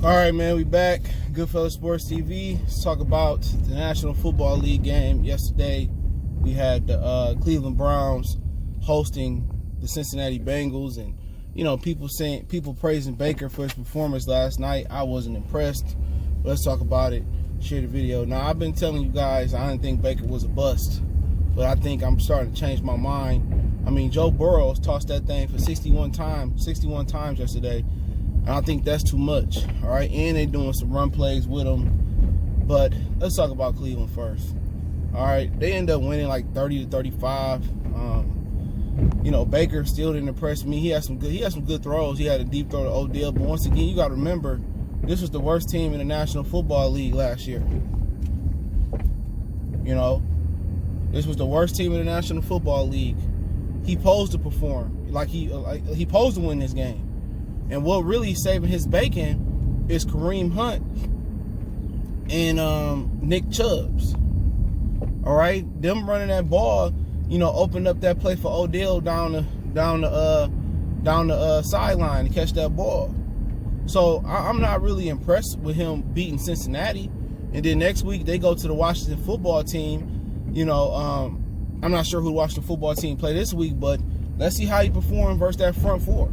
All right, man, we back. Goodfellas Sports TV. Let's talk about the National Football League game. Yesterday, we had the Cleveland Browns hosting the Cincinnati Bengals, and people praising Baker for his performance last night. I wasn't impressed. But let's talk about it. Share the video. Now, I've been telling you guys I didn't think Baker was a bust, but I think I'm starting to change my mind. I mean, Joe Burrow tossed that thing for 61 times yesterday. And I think that's too much, all right? And they're doing some run plays with him. But let's talk about Cleveland first, all right? They end up winning like 30-35. Baker still didn't impress me. He had some good throws. He had a deep throw to Odell. But once again, you got to remember, this was the worst team in the National Football League last year. This was the worst team in the National Football League. He posed to perform. He posed to win this game. And what really saving his bacon is Kareem Hunt and Nick Chubbs. All right, them running that ball, opened up that play for Odell down the sideline to catch that ball. So I'm not really impressed with him beating Cincinnati. And then next week they go to the Washington football team. I'm not sure who the Washington football team play this week, but let's see how he performs versus that front four.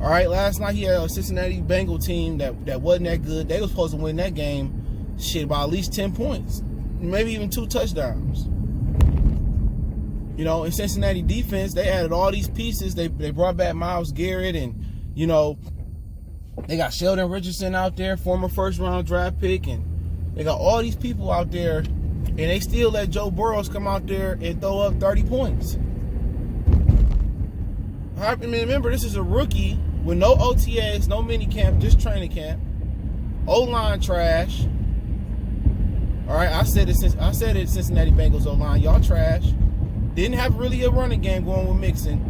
All right, last night he had a Cincinnati Bengals team that wasn't that good. They were supposed to win that game, by at least 10 points, maybe even 2 touchdowns. In Cincinnati defense, they added all these pieces. They brought back Myles Garrett, and they got Sheldon Richardson out there, former first-round draft pick, and they got all these people out there, and they still let Joe Burrow come out there and throw up 30 points. I mean, remember, this is a rookie with no OTAs, no mini camp, just training camp. O-line trash. All right, I said it, Cincinnati Bengals O-line, y'all trash. Didn't have really a running game going with Mixon.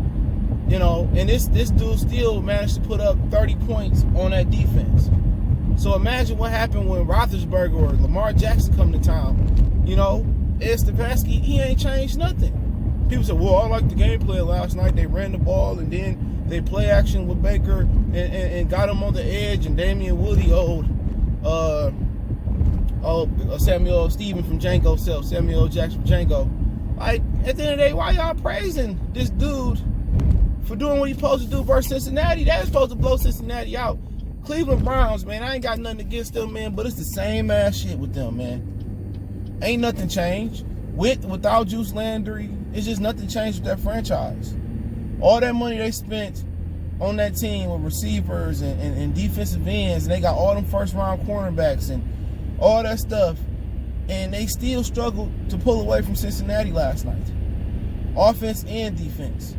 And this dude still managed to put up 30 points on that defense. So imagine what happened when Roethlisberger or Lamar Jackson come to town. Ed Stefanski, he ain't changed nothing. People say, well, I like the gameplay last night. They ran the ball, and then they play action with Baker and got him on the edge, and Damian Woody Samuel Steven from Django self, Samuel Jackson from Django. Like, at the end of the day, why y'all praising this dude for doing what he's supposed to do versus Cincinnati? That's supposed to blow Cincinnati out. Cleveland Browns, man, I ain't got nothing against them, man, but it's the same ass shit with them, man. Ain't nothing changed. Without Juice Landry, it's just nothing changed with that franchise. All that money they spent on that team with receivers and defensive ends, and they got all them first-round cornerbacks and all that stuff, and they still struggled to pull away from Cincinnati last night. Offense and defense.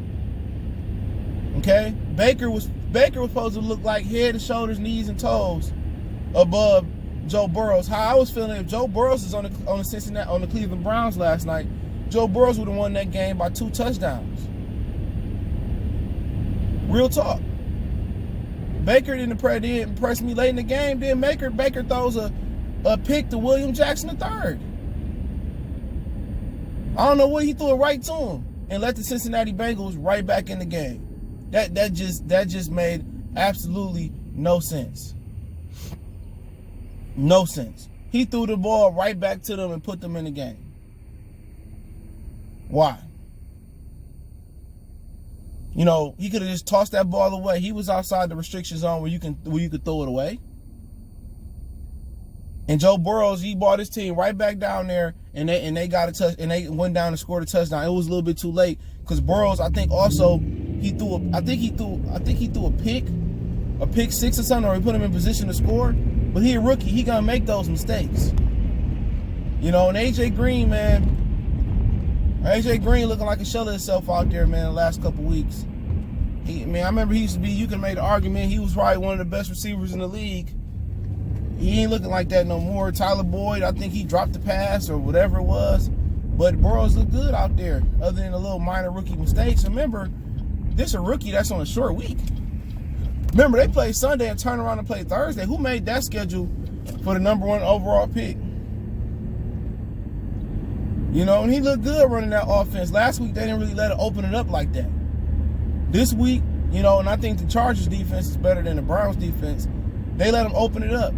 Okay? Baker was supposed to look like head and shoulders, knees and toes above Joe Burrows. How I was feeling if Joe Burrows is on the Cleveland Browns last night, Joe Burrows would have won that game by 2 touchdowns. Real talk. Baker didn't impress me late in the game. Then Baker throws a pick to William Jackson III. I don't know what he threw it right to him and let the Cincinnati Bengals right back in the game. That just made absolutely no sense. No sense. He threw the ball right back to them and put them in the game. Why? He could have just tossed that ball away. He was outside the restriction zone where you could throw it away. And Joe Burrows, he brought his team right back down there, and they got a touch, and they went down and scored a touchdown. It was a little bit too late because Burrows, I think also he threw a pick 6 or something, or he put him in position to score. But he a rookie, he gonna make those mistakes. And AJ Green, man. AJ Green looking like a shell of himself out there, man, the last couple weeks. I remember he used to be, you can make the argument, he was probably one of the best receivers in the league. He ain't looking like that no more. Tyler Boyd, I think he dropped the pass or whatever it was. But Burrows looked good out there, other than a little minor rookie mistakes. Remember, this is a rookie that's on a short week. Remember, they played Sunday and turned around and played Thursday. Who made that schedule for the #1 overall pick? And he looked good running that offense. Last week, they didn't really let it open it up like that. This week, You know, and I think the Chargers defense is better than the Browns defense. They let them open it up.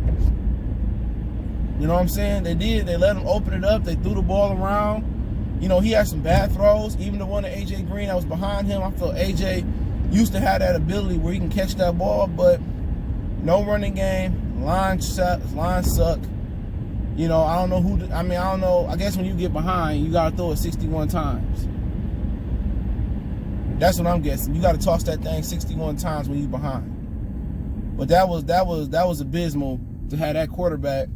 You know what I'm saying? They did. They let him open it up. They threw the ball around. You know, he had some bad throws. Even the one to A.J. Green that was behind him, I felt A.J. used to have that ability where he can catch that ball, but no running game. Line suck. You know, I don't know who. I don't know. I guess when you get behind, you got to throw it 61 times. That's what I'm guessing. You got to toss that thing 61 times when you behind. But that was abysmal to have that quarterback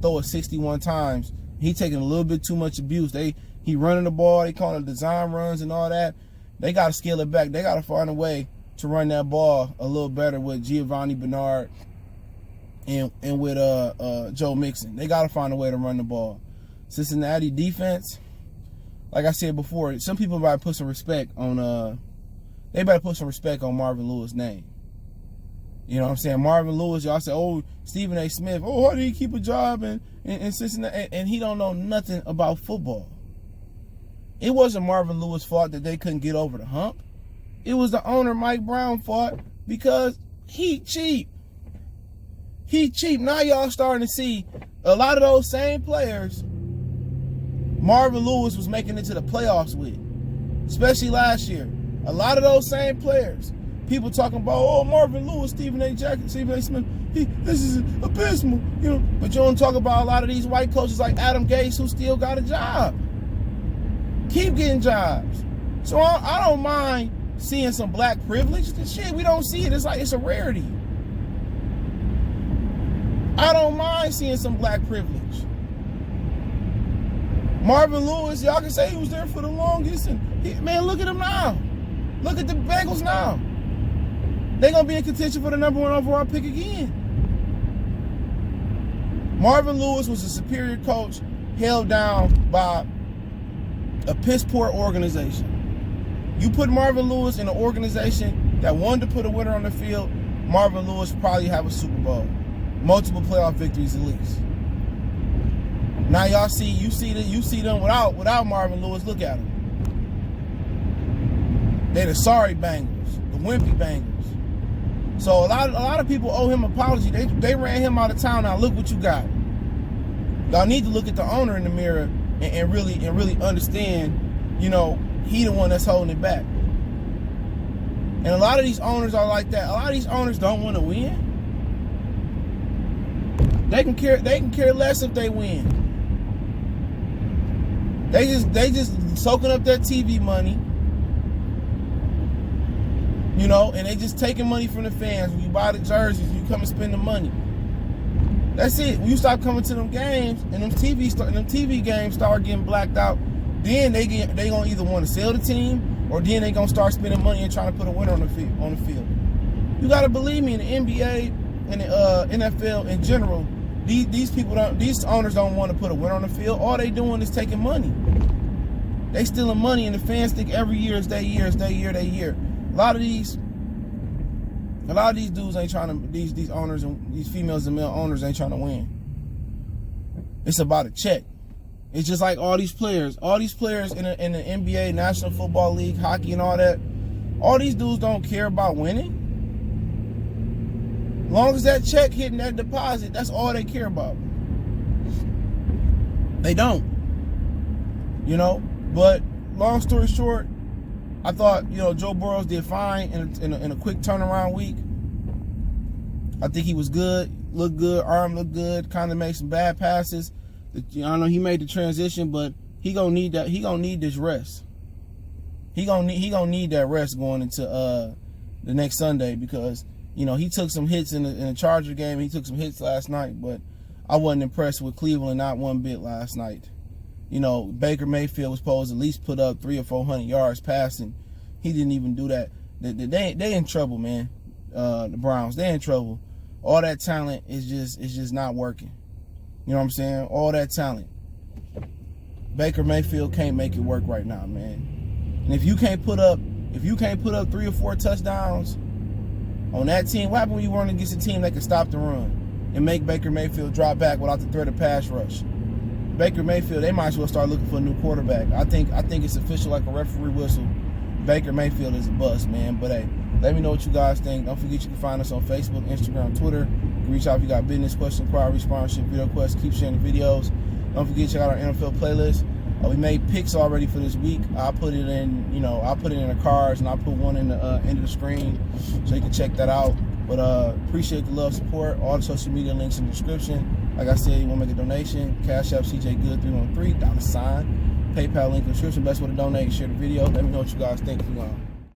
throw it 61 times. He taking a little bit too much abuse. He running the ball. They calling it design runs and all that. They got to scale it back. They got to find a way to run that ball a little better with Giovanni Bernard and with Joe Mixon. They got to find a way to run the ball. Cincinnati defense, like I said before, some people might put some respect on they better put some respect on Marvin Lewis' name. You know what I'm saying? Marvin Lewis, y'all say, oh, Stephen A. Smith, oh, how did he keep a job in Cincinnati? And he don't know nothing about football. It wasn't Marvin Lewis' fault that they couldn't get over the hump. It was the owner, Mike Brown, fault because he cheap. He cheap. Now y'all starting to see a lot of those same players Marvin Lewis was making it to the playoffs with, especially last year. A lot of those same players. People talking about, oh, Marvin Lewis, Stephen A. Smith, this is abysmal, you know. But you don't talk about a lot of these white coaches like Adam Gase who still got a job. Keep getting jobs. So I don't mind seeing some black privilege. This shit, we don't see it. It's like it's a rarity. I don't mind seeing some black privilege. Marvin Lewis, y'all can say he was there for the longest. And man, look at him now. Look at the Bengals now. They're going to be in contention for the number 1 overall pick again. Marvin Lewis was a superior coach held down by a piss-poor organization. You put Marvin Lewis in an organization that wanted to put a winner on the field, Marvin Lewis would probably have a Super Bowl. Multiple playoff victories at least. Now y'all see, you see them without Marvin Lewis. Look at them. They're the sorry Bengals, the wimpy Bengals. So a lot of people owe him an apology. They ran him out of town. Now look what you got. Y'all need to look at the owner in the mirror and really understand, you know, he the one that's holding it back. And a lot of these owners are like that. A lot of these owners don't want to win. They can care less if they win. They just soaking up that TV money. You know, and they just taking money from the fans. When you buy the jerseys, you come and spend the money. That's it. When you stop coming to them games and them TV games start getting blacked out, then they gonna either want to sell the team or then they gonna start spending money and trying to put a winner on the field. You gotta believe me, in the NBA and the NFL in general, these owners don't want to put a winner on the field. All they doing is taking money. They stealing money, and the fans think every year is their year, A lot of these dudes ain't trying to, these owners and these females and male owners ain't trying to win. It's about a check. It's just like all these players in the NBA, National Football League, hockey and all that. All these dudes don't care about winning. As long as that check hitting that deposit, that's all they care about. They don't. You know, but long story short, I thought, you know, Joe Burrow did fine in a quick turnaround week. I think he was good, looked good, arm looked good, kind of made some bad passes. I know he made the transition, but he gonna need that. He gonna need this rest. He gonna need that rest going into the next Sunday because, you know, he took some hits in the Charger game. He took some hits last night, but I wasn't impressed with Cleveland not one bit last night. You know, Baker Mayfield was supposed to at least put up 300 or 400 yards passing. He didn't even do that. They in trouble, man. The Browns, they in trouble. All that talent is just not working. You know what I'm saying? All that talent. Baker Mayfield can't make it work right now, man. And if you can't put up 3 or 4 touchdowns on that team, what happens when you run against a team that can stop the run and make Baker Mayfield drop back without the threat of pass rush? Baker Mayfield, they might as well start looking for a new quarterback. I think it's official like a referee whistle. Baker Mayfield is a bust, man. But hey, Let me know what you guys think. Don't forget you can find us on Facebook, Instagram, Twitter. You can reach out if you got business questions, inquiry, sponsorship, video requests. Keep sharing the videos. Don't forget to check out our NFL playlist. We made picks already for this week. I'll put it in, I'll put it in the cards, and I'll put one in the end of the screen so you can check that out. But appreciate the love, support. All the social media links in the description. Like I said, you want to make a donation, Cash App CJ Good 313 $. PayPal link in the description. Best way to donate. Share the video. Let me know what you guys think.